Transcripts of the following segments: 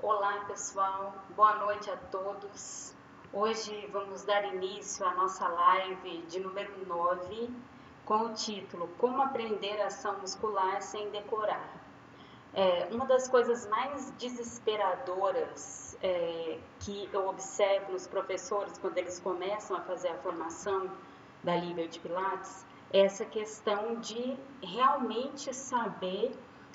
Olá pessoal, boa noite a todos. Hoje vamos dar início à nossa live de número 9 com o título Como aprender ação muscular sem decorar. Uma das coisas mais desesperadoras que eu observo nos professores quando eles começam a fazer a formação da Liberty Pilates é essa questão de realmente saber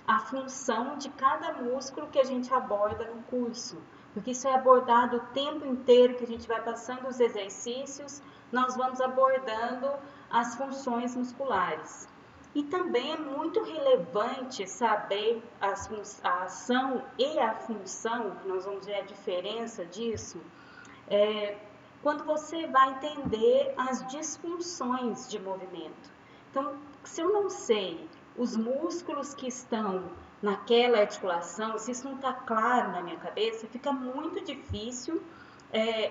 a função de cada músculo que a gente aborda no curso, porque isso é abordado o tempo inteiro que a gente vai passando os exercícios, nós vamos abordando as funções musculares. E também é muito relevante saber a ação e a função, que nós vamos ver a diferença disso, quando você vai entender as disfunções de movimento. Então, se eu não sei os músculos que estão naquela articulação, se isso não está claro na minha cabeça, fica muito difícil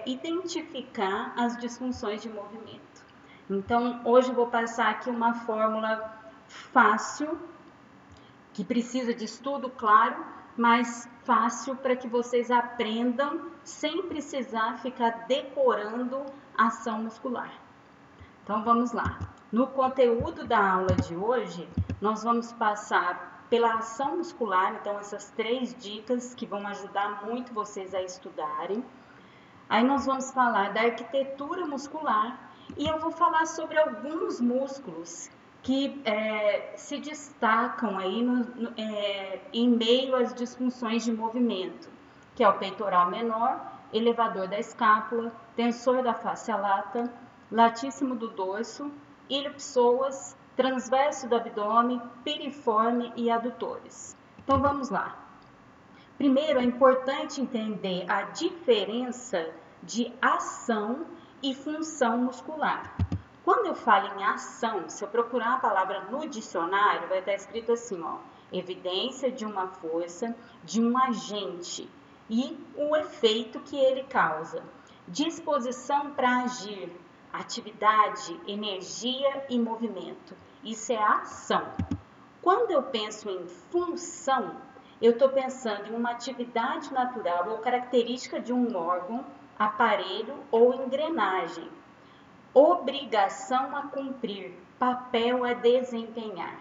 identificar as disfunções de movimento. Então, hoje eu vou passar aqui uma fórmula fácil, que precisa de estudo, claro, mas fácil para que vocês aprendam sem precisar ficar decorando ação muscular. Então vamos lá. No conteúdo da aula de hoje, nós vamos passar pela ação muscular, então essas 3 dicas que vão ajudar muito vocês a estudarem. Aí nós vamos falar da arquitetura muscular e eu vou falar sobre alguns músculos que se destacam aí em meio às disfunções de movimento, que é o peitoral menor, elevador da escápula, tensor da fáscia lata, latíssimo do dorso, ilho-psoas, transverso do abdômen, piriforme e adutores. Então vamos lá. Primeiro, é importante entender a diferença de ação e função muscular. Quando eu falo em ação, se eu procurar a palavra no dicionário, vai estar escrito assim, ó, evidência de uma força, de um agente e o efeito que ele causa. Disposição para agir, atividade, energia e movimento. Isso é a ação. Quando eu penso em função, eu estou pensando em uma atividade natural ou característica de um órgão, aparelho ou engrenagem. Obrigação a cumprir, papel a desempenhar.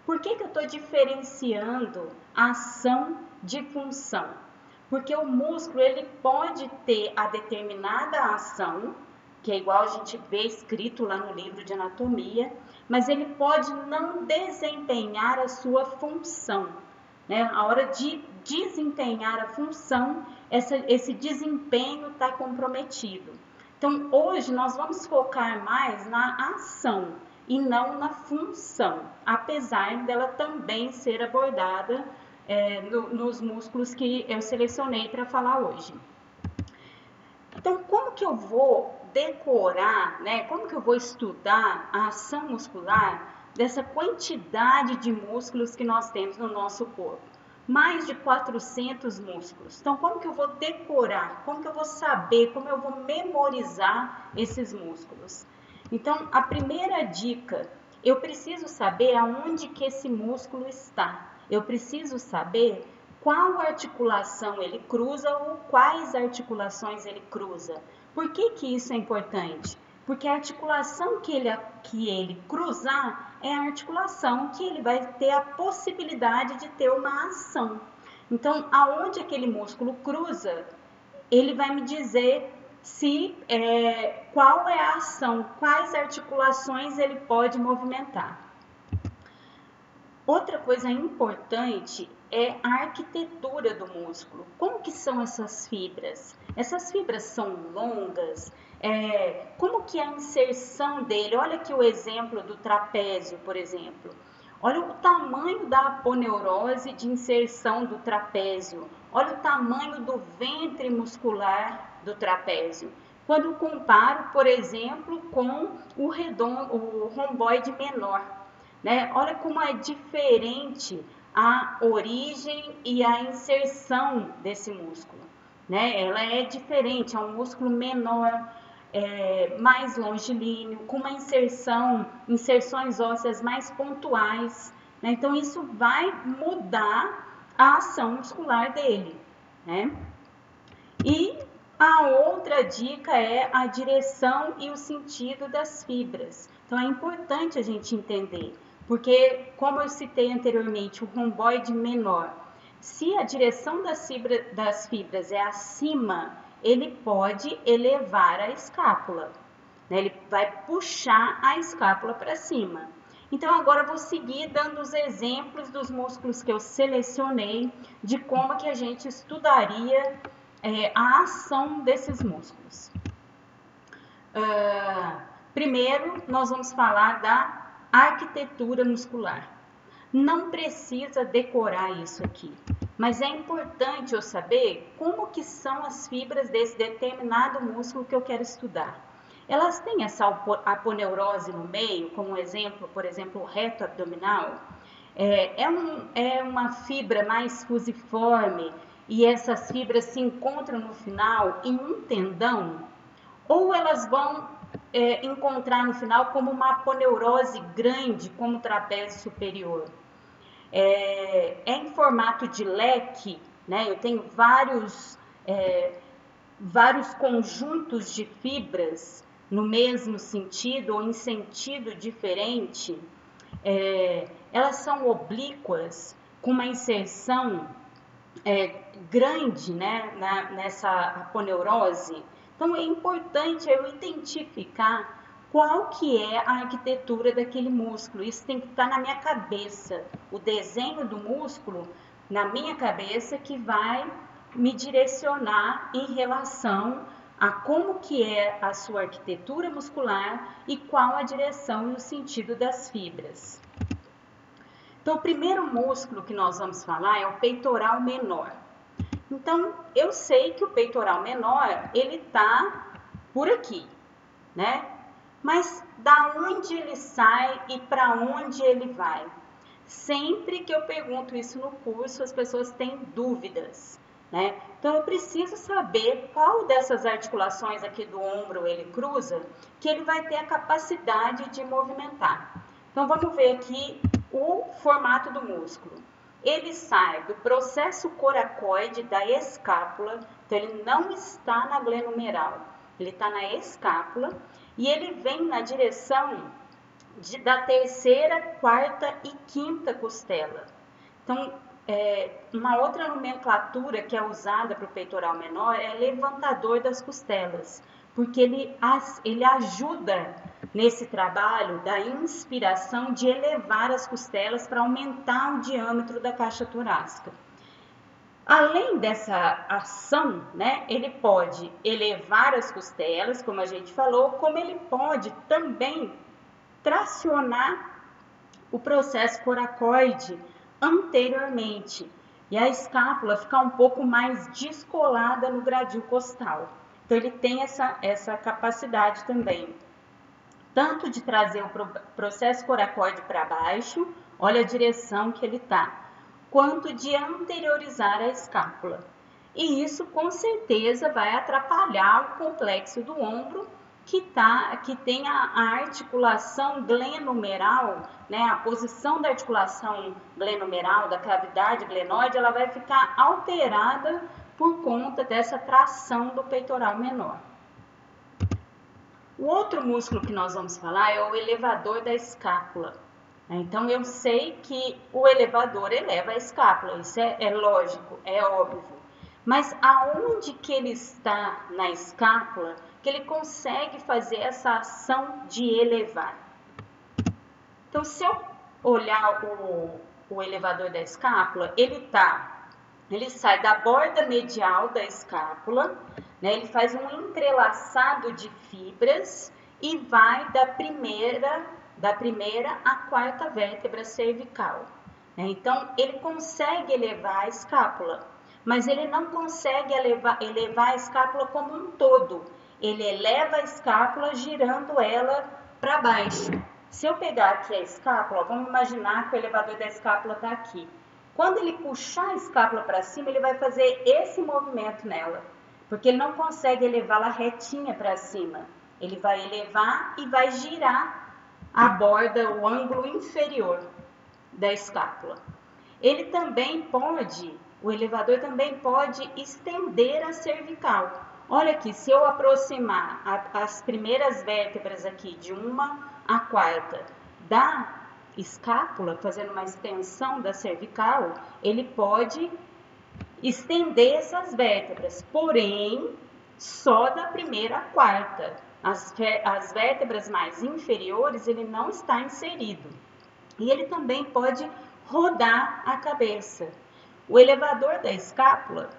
Por que eu estou diferenciando ação de função? Porque o músculo ele pode ter a determinada ação, que é igual a gente vê escrito lá no livro de anatomia, mas ele pode não desempenhar a sua função. Né? A hora de desempenhar a função, esse desempenho está comprometido. Então, hoje nós vamos focar mais na ação e não na função, apesar dela também ser abordada nos músculos que eu selecionei para falar hoje. Então, como que eu vou decorar, né? Como que eu vou estudar a ação muscular dessa quantidade de músculos que nós temos no nosso corpo? Mais de 400 músculos. Então, como que eu vou decorar? Como que eu vou saber? Como eu vou memorizar esses músculos? Então, a primeira dica, eu preciso saber aonde que esse músculo está. Eu preciso saber qual articulação ele cruza ou quais articulações ele cruza. Por que isso é importante? Porque a articulação que ele cruzar é a articulação que ele vai ter a possibilidade de ter uma ação. Então, aonde aquele músculo cruza, ele vai me dizer qual é a ação, quais articulações ele pode movimentar. Outra coisa importante é a arquitetura do músculo. Como que são essas fibras? Essas fibras são longas? Como que é a inserção dele? Olha aqui o exemplo do trapézio, por exemplo. Olha o tamanho da aponeurose de inserção do trapézio. Olha o tamanho do ventre muscular do trapézio. Quando eu comparo, por exemplo, com o romboide menor. Né? Olha como é diferente a origem e a inserção desse músculo. Né? Ela é diferente, é um músculo menor, mais longilíneo, com uma inserções ósseas mais pontuais. Né? Então, isso vai mudar a ação muscular dele. né? E a outra dica é a direção e o sentido das fibras. Então é importante a gente entender, porque como eu citei anteriormente, o romboide menor, se a direção das fibras é acima, ele pode elevar a escápula, né? Ele vai puxar a escápula para cima. Então agora eu vou seguir dando os exemplos dos músculos que eu selecionei, de como que a gente estudaria a ação desses músculos. Primeiro, nós vamos falar da arquitetura muscular. Não precisa decorar isso aqui, mas é importante eu saber como que são as fibras desse determinado músculo que eu quero estudar. Elas têm essa aponeurose no meio, como exemplo, por exemplo, o reto abdominal. É uma fibra mais fusiforme e essas fibras se encontram no final em um tendão, ou elas vão encontrar no final como uma aponeurose grande, como o trapézio superior. Em formato de leque, né? Eu tenho vários conjuntos de fibras no mesmo sentido ou em sentido diferente. Elas são oblíquas, com uma inserção grande, né, nessa aponeurose. Então é importante eu identificar qual que é a arquitetura daquele músculo. Isso tem que estar na minha cabeça. O desenho do músculo na minha cabeça que vai me direcionar em relação a como que é a sua arquitetura muscular e qual a direção e o sentido das fibras. Então, o primeiro músculo que nós vamos falar é o peitoral menor. Então, eu sei que o peitoral menor, ele tá por aqui, né? Mas da onde ele sai e para onde ele vai? Sempre que eu pergunto isso no curso, as pessoas têm dúvidas, né? Então, eu preciso saber qual dessas articulações aqui do ombro ele cruza, que ele vai ter a capacidade de movimentar. Então, vamos ver aqui o formato do músculo. Ele sai do processo coracoide da escápula, então ele não está na glenumeral, ele está na escápula e ele vem na direção da terceira, quarta e quinta costela. Então, uma outra nomenclatura que é usada para o peitoral menor é levantador das costelas, porque ele ajuda nesse trabalho da inspiração de elevar as costelas para aumentar o diâmetro da caixa torácica. Além dessa ação, né, ele pode elevar as costelas, como a gente falou, como ele pode também tracionar o processo coracoide anteriormente e a escápula ficar um pouco mais descolada no gradil costal. Então, ele tem essa capacidade também, tanto de trazer o processo coracoide para baixo, olha a direção que ele está, quanto de anteriorizar a escápula. E isso, com certeza, vai atrapalhar o complexo do ombro, que tem a articulação glenumeral, né? A posição da articulação glenumeral, da cavidade glenoide, ela vai ficar alterada por conta dessa tração do peitoral menor. O outro músculo que nós vamos falar é o elevador da escápula. Então, eu sei que o elevador eleva a escápula, isso é lógico, é óbvio. Mas aonde que ele está na escápula que ele consegue fazer essa ação de elevar? Então, se eu olhar o elevador da escápula, ele sai da borda medial da escápula, né? Ele faz um entrelaçado de fibras e vai da primeira à quarta vértebra cervical, né? Então, ele consegue elevar a escápula, mas ele não consegue elevar a escápula como um todo. Ele eleva a escápula girando ela para baixo. Se eu pegar aqui a escápula, vamos imaginar que o elevador da escápula está aqui. Quando ele puxar a escápula para cima, ele vai fazer esse movimento nela, porque ele não consegue elevá-la retinha para cima. Ele vai elevar e vai girar a borda, o ângulo inferior da escápula. Ele também pode o elevador também pode estender a cervical. Olha aqui, se eu aproximar as primeiras vértebras aqui de uma à quarta da escápula, fazendo uma extensão da cervical, ele pode estender essas vértebras, porém, só da primeira à quarta. As vértebras mais inferiores, ele não está inserido. E ele também pode rodar a cabeça. O elevador da escápula,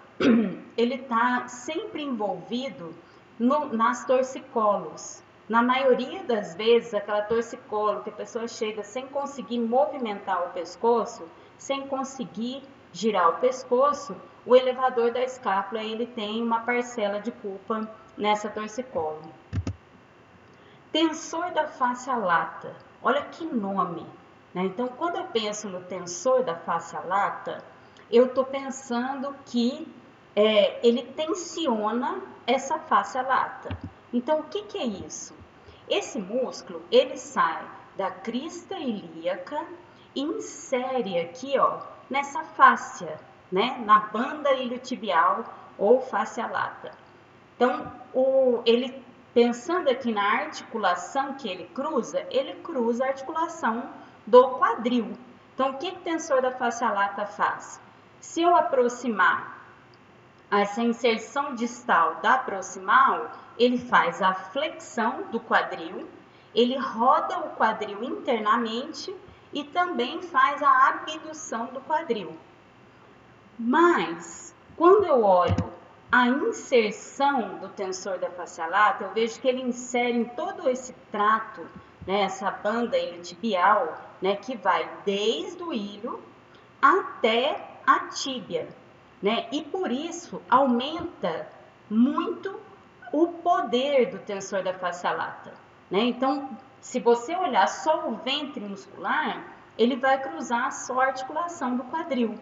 ele está sempre envolvido nas torcicolos. Na maioria das vezes, aquela torcicolo que a pessoa chega sem conseguir movimentar o pescoço, sem conseguir girar o pescoço, o elevador da escápula ele tem uma parcela de culpa nessa torcicolo. Tensor da fáscia lata. Olha que nome, né? Então, quando eu penso no tensor da fáscia lata, eu estou pensando que ele tensiona essa fáscia lata. Então, o que é isso? Esse músculo, ele sai da crista ilíaca e insere aqui, ó, nessa fáscia, né? Na banda iliotibial ou fáscia lata. Então, ele pensando aqui na articulação que ele cruza a articulação do quadril. Então, o que o tensor da fáscia lata faz? Se eu aproximar essa inserção distal da proximal, ele faz a flexão do quadril, ele roda o quadril internamente e também faz a abdução do quadril. Mas, quando eu olho a inserção do tensor da fáscia lata, eu vejo que ele insere em todo esse trato, né, essa banda iliotibial, né, que vai desde o ilho até a tíbia, né, e por isso aumenta muito o poder do tensor da fáscia lata, né? Então, se você olhar só o ventre muscular, ele vai cruzar só a articulação do quadril.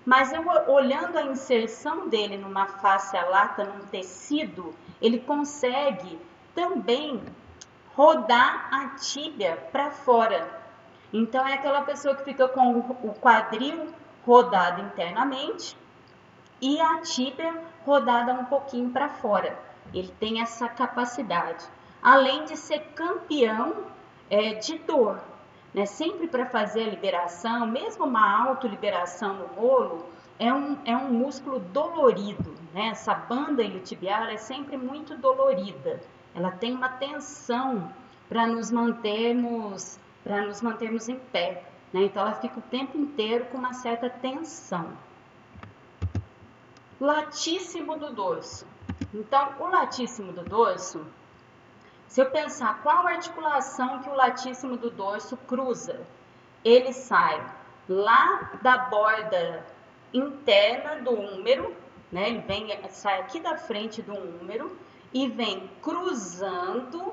Mas eu olhando a inserção dele numa fáscia lata, num tecido, ele consegue também rodar a tíbia para fora. Então, é aquela pessoa que fica com o quadril rodado internamente e a tíbia rodada um pouquinho para fora. Ele tem essa capacidade. Além de ser campeão de dor. Né? Sempre para fazer a liberação, mesmo uma autoliberação no rolo, é um músculo dolorido, né? Essa banda iliotibial é sempre muito dolorida, ela tem uma tensão para nos mantermos em pé, né? Então ela fica o tempo inteiro com uma certa tensão. Latíssimo do dorso. Então o latíssimo do dorso, se eu pensar qual articulação que o latíssimo do dorso cruza, ele sai lá da borda interna do húmero, né? Ele sai aqui da frente do húmero e vem cruzando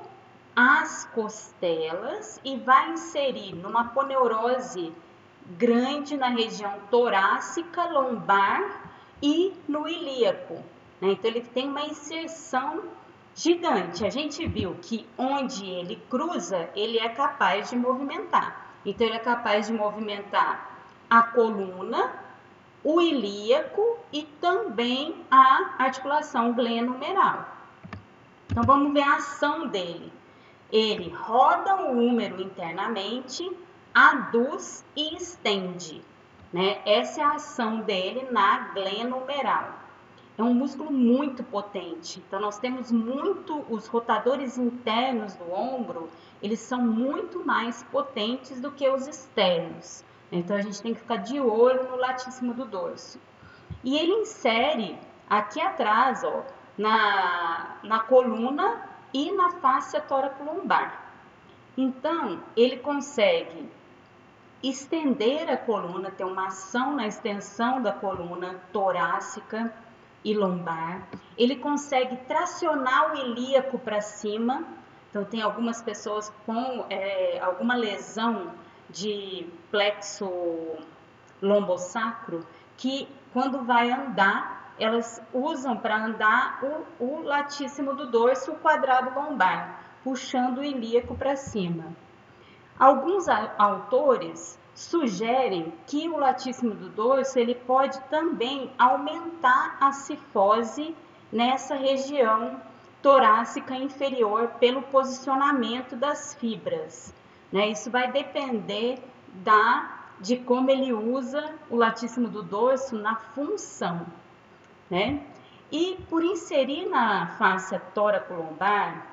as costelas e vai inserir numa poneurose grande na região torácica, lombar e no ilíaco, né? Então ele tem uma inserção gigante. A gente viu que onde ele cruza, ele é capaz de movimentar. Então, ele é capaz de movimentar a coluna, o ilíaco e também a articulação glenohumeral. Então, vamos ver a ação dele. Ele roda o húmero internamente, aduz e estende, né? Essa é a ação dele na glenohumeral. É um músculo muito potente. Então, nós temos os rotadores internos do ombro, eles são muito mais potentes do que os externos. Então, a gente tem que ficar de olho no latíssimo do dorso. E ele insere aqui atrás, ó, na coluna e na fáscia tóraco-lombar. Então, ele consegue estender a coluna, ter uma ação na extensão da coluna torácica e lombar. Ele consegue tracionar o ilíaco para cima. Então, tem algumas pessoas com alguma lesão de plexo lombosacro que, quando vai andar, elas usam para andar o latíssimo do dorso, o quadrado lombar, puxando o ilíaco para cima. Alguns autores sugerem que o latíssimo do dorso ele pode também aumentar a cifose nessa região torácica inferior pelo posicionamento das fibras, né? Isso vai depender de como ele usa o latíssimo do dorso na função, né? E por inserir na fáscia tóraco-lombar,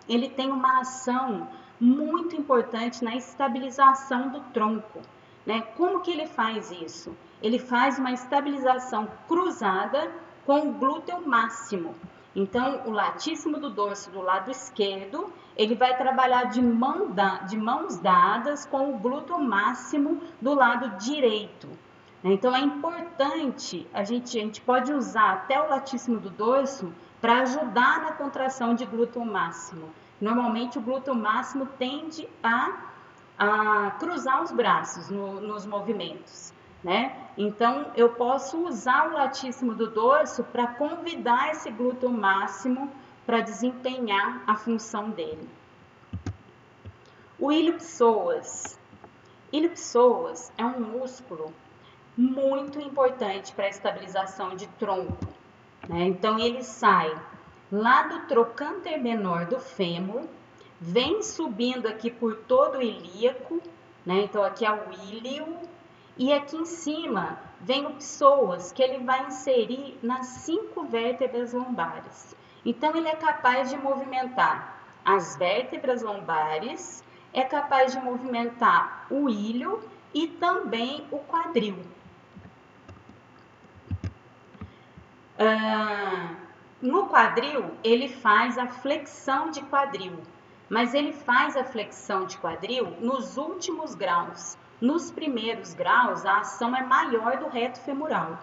ele tem uma ação muito importante na estabilização do tronco, né? Como que ele faz isso? Ele faz uma estabilização cruzada com o glúteo máximo. Então, o latíssimo do dorso do lado esquerdo, ele vai trabalhar de mãos dadas com o glúteo máximo do lado direito. Então, é importante, a gente pode usar até o latíssimo do dorso para ajudar na contração de glúteo máximo. Normalmente, o glúteo máximo tende a cruzar os braços nos movimentos, né? Então, eu posso usar o latíssimo do dorso para convidar esse glúteo máximo para desempenhar a função dele. O ilho-psoas. Ilho-psoas é um músculo muito importante para a estabilização de tronco, né? Então, ele sai lá do trocânter menor do fêmur, vem subindo aqui por todo o ilíaco, né? Então, aqui é o íleo, e aqui em cima vem o psoas, que ele vai inserir nas 5 vértebras lombares. Então, ele é capaz de movimentar as vértebras lombares, é capaz de movimentar o ilho e também o quadril. No quadril, ele faz a flexão de quadril, mas ele faz a flexão de quadril nos últimos graus. Nos primeiros graus, a ação é maior do reto femoral,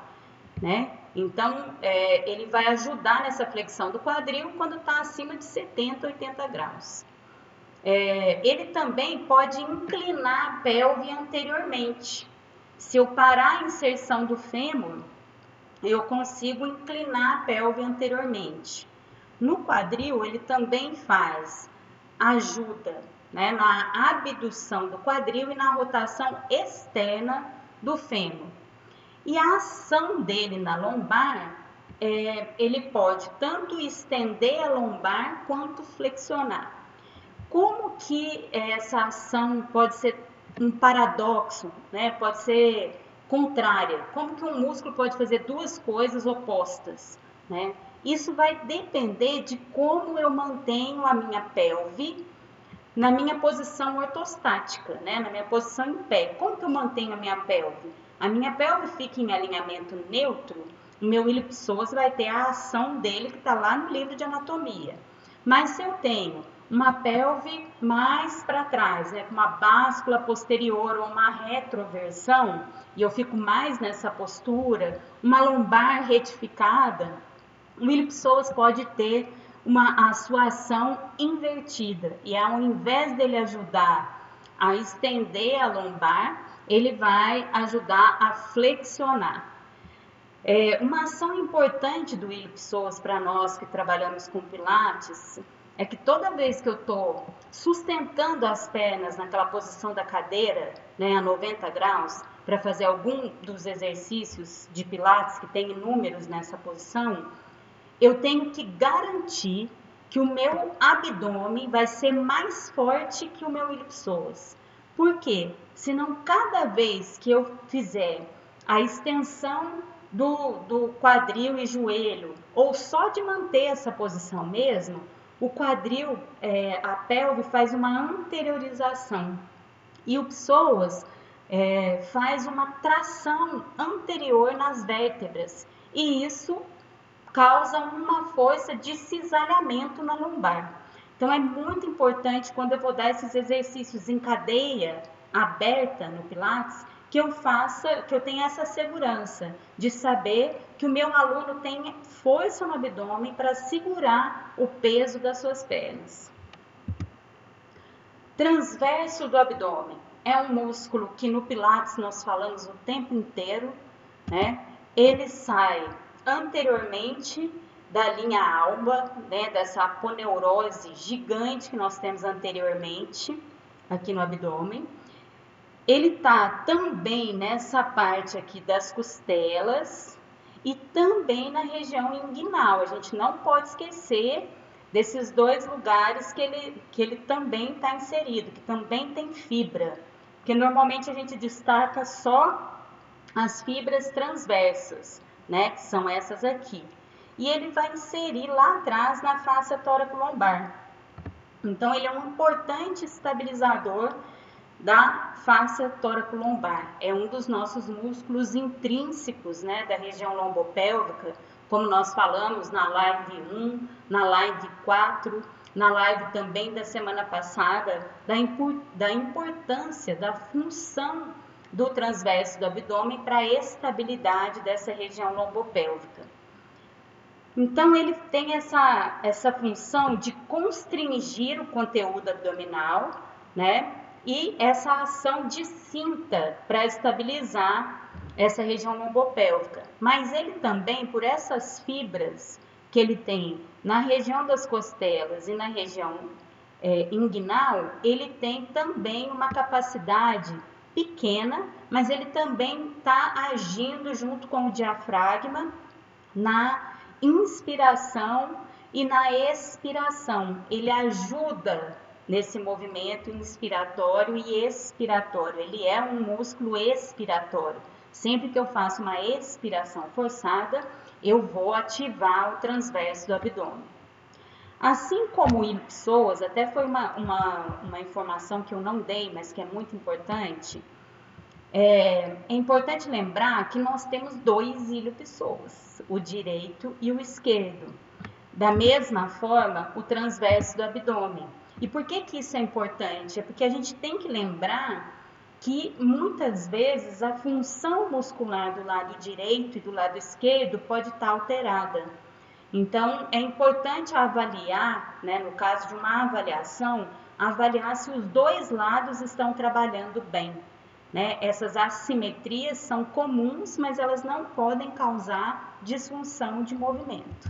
né? Então, ele vai ajudar nessa flexão do quadril quando está acima de 70, 80 graus. Ele também pode inclinar a pelve anteriormente. Se eu parar a inserção do fêmur, eu consigo inclinar a pelve anteriormente. No quadril, ele também faz ajuda, né, na abdução do quadril e na rotação externa do fêmur. E a ação dele na lombar, ele pode tanto estender a lombar quanto flexionar. Como que essa ação pode ser um paradoxo, né? Pode ser contrária? Como que um músculo pode fazer duas coisas opostas, né? Isso vai depender de como eu mantenho a minha pelve na minha posição ortostática, né? Na minha posição em pé. Como que eu mantenho a minha pelve? A minha pelve fica em alinhamento neutro, o meu ilho-psoas vai ter a ação dele que está lá no livro de anatomia. Mas se eu tenho uma pelve mais para trás, né, com uma báscula posterior ou uma retroversão, e eu fico mais nessa postura, uma lombar retificada, o ilho-psoas pode ter a sua ação invertida. E ao invés dele ajudar a estender a lombar, ele vai ajudar a flexionar. Uma ação importante do ilho-psoas para nós que trabalhamos com pilates é que toda vez que eu estou sustentando as pernas naquela posição da cadeira, né, a 90 graus, para fazer algum dos exercícios de pilates que tem inúmeros nessa posição, eu tenho que garantir que o meu abdômen vai ser mais forte que o meu ilho-psoas. Por quê? Senão, cada vez que eu fizer a extensão do quadril e joelho, ou só de manter essa posição mesmo, o quadril, a pelve faz uma anteriorização e o psoas faz uma tração anterior nas vértebras e isso causa uma força de cisalhamento na lombar. Então é muito importante quando eu vou dar esses exercícios em cadeia aberta no Pilates, que eu tenha essa segurança de saber que o meu aluno tem força no abdômen para segurar o peso das suas pernas. Transverso do abdômen é um músculo que no Pilates nós falamos o tempo inteiro, né? Ele sai anteriormente da linha alba, né? Dessa aponeurose gigante que nós temos anteriormente aqui no abdômen. ele tá também nessa parte aqui das costelas e também na região inguinal. A gente não pode esquecer desses dois lugares que ele também está inserido, que também tem fibra, porque normalmente a gente destaca só as fibras transversas, né, que são essas aqui. E ele vai inserir lá atrás na face tóraco-lombar. Então, ele é um importante estabilizador da face tóraco-lombar. É um dos nossos músculos intrínsecos, né, da região lombopélvica, como nós falamos na live 1, na live 4, na live também da semana passada, da importância, da função do transverso do abdômen para a estabilidade dessa região lombopélvica. Então, ele tem essa função de constringir o conteúdo abdominal, né? E essa ação de cinta para estabilizar essa região lombopélvica. Mas ele também, por essas fibras que ele tem na região das costelas e na região inguinal, ele tem também uma capacidade pequena, mas ele também está agindo junto com o diafragma na inspiração e na expiração. Ele ajuda nesse movimento inspiratório e expiratório. Ele é um músculo expiratório. Sempre que eu faço uma expiração forçada, eu vou ativar o transverso do abdômen. Assim como o ilho-psoas, até foi uma informação que eu não dei, mas que é muito importante. É importante lembrar que nós temos dois ilho-psoas, o direito e o esquerdo. Da mesma forma, o transverso do abdômen. E por que isso é importante? É porque a gente tem que lembrar que muitas vezes a função muscular do lado direito e do lado esquerdo pode estar alterada. Então, é importante avaliar, né, no caso de uma avaliação, avaliar se os dois lados estão trabalhando bem. Né? Essas assimetrias são comuns, mas elas não podem causar disfunção de movimento.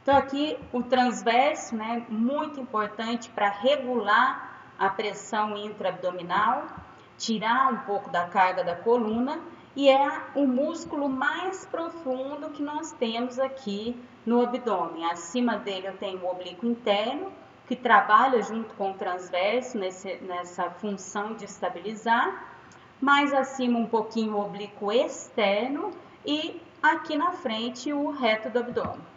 Então, aqui o transverso, né, muito importante para regular a pressão intraabdominal, tirar um pouco da carga da coluna, e é o músculo mais profundo que nós temos aqui no abdômen. Acima dele eu tenho o oblíquo interno, que trabalha junto com o transverso nessa função de estabilizar, mais acima um pouquinho o oblíquo externo e aqui na frente o reto do abdômen.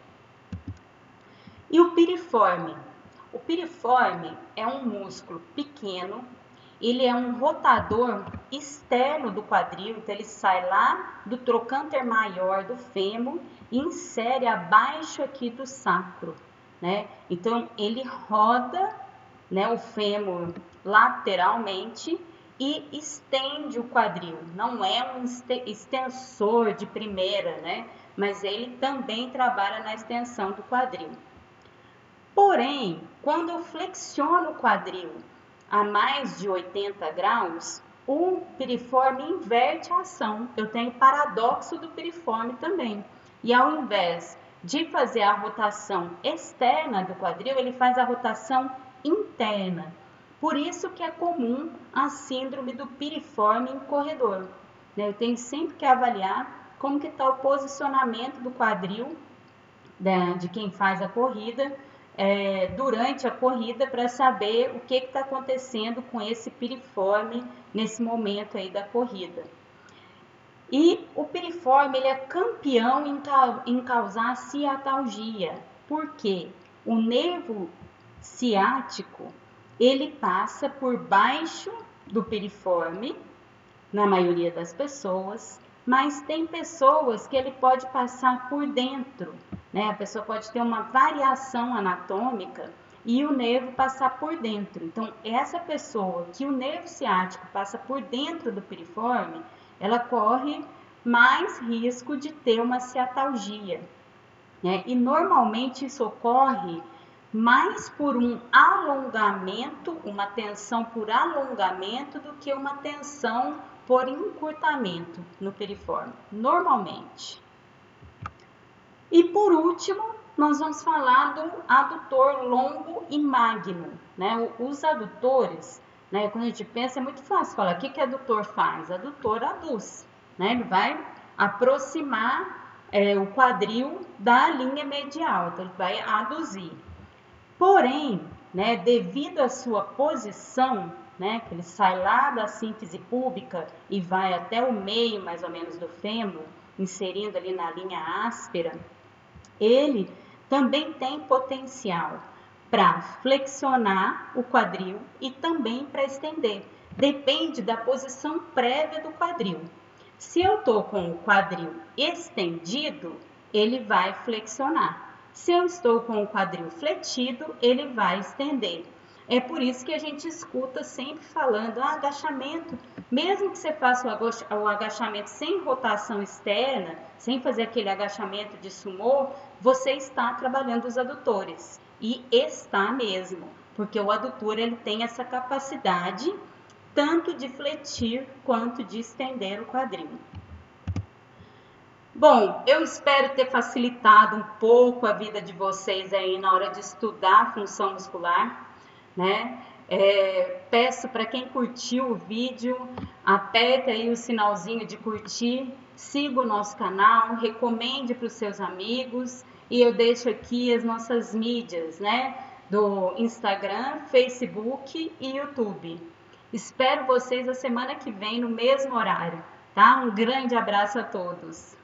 E o piriforme? O piriforme é um músculo pequeno, ele é um rotador externo do quadril, então ele sai lá do trocânter maior do fêmur e insere abaixo aqui do sacro, né? Então ele roda, né, o fêmur lateralmente e estende o quadril. Não é um extensor de primeira, né? Mas ele também trabalha na extensão do quadril. Porém, quando eu flexiono o quadril a mais de 80 graus, o piriforme inverte a ação. Eu tenho paradoxo do piriforme também. E ao invés de fazer a rotação externa do quadril, ele faz a rotação interna. Por isso que é comum a síndrome do piriforme incorredor. Eu tenho sempre que avaliar como que está o posicionamento do quadril de quem faz a corrida durante a corrida para saber o que está acontecendo com esse piriforme nesse momento aí da corrida. E o piriforme ele é campeão em causar ciatalgia. Por quê? O nervo ciático ele passa por baixo do piriforme, na maioria das pessoas, mas tem pessoas que ele pode passar por dentro, né? A pessoa pode ter uma variação anatômica e o nervo passar por dentro. Então, essa pessoa que o nervo ciático passa por dentro do piriforme, ela corre mais risco de ter uma ciatalgia, né? E normalmente isso ocorre mais por um alongamento, uma tensão por alongamento, do que uma tensão por encurtamento no piriforme, normalmente. E por último, nós vamos falar do adutor longo e magno, né? Os adutores né? Quando a gente pensa, é muito fácil falar, o que que adutor faz? Adutor aduz, né? Ele vai aproximar o quadril da linha medial, então ele vai aduzir. Porém, né, devido à sua posição, né, que ele sai lá da síntese púbica e vai até o meio, mais ou menos, do fêmur, inserindo ali na linha áspera, ele também tem potencial para flexionar o quadril e também para estender. Depende da posição prévia do quadril. Se eu estou com o quadril estendido, ele vai flexionar. Se eu estou com o quadril fletido, ele vai estender. É por isso que a gente escuta sempre falando, agachamento, mesmo que você faça o agachamento sem rotação externa, sem fazer aquele agachamento de sumô, você está trabalhando os adutores. E está mesmo, porque o adutor ele tem essa capacidade tanto de fletir quanto de estender o quadril. Bom, eu espero ter facilitado um pouco a vida de vocês aí na hora de estudar a função muscular, né? Peço para quem curtiu o vídeo, aperte aí o sinalzinho de curtir, siga o nosso canal, recomende para os seus amigos e eu deixo aqui as nossas mídias, né? Do Instagram, Facebook e YouTube. Espero vocês a semana que vem no mesmo horário, tá? Um grande abraço a todos.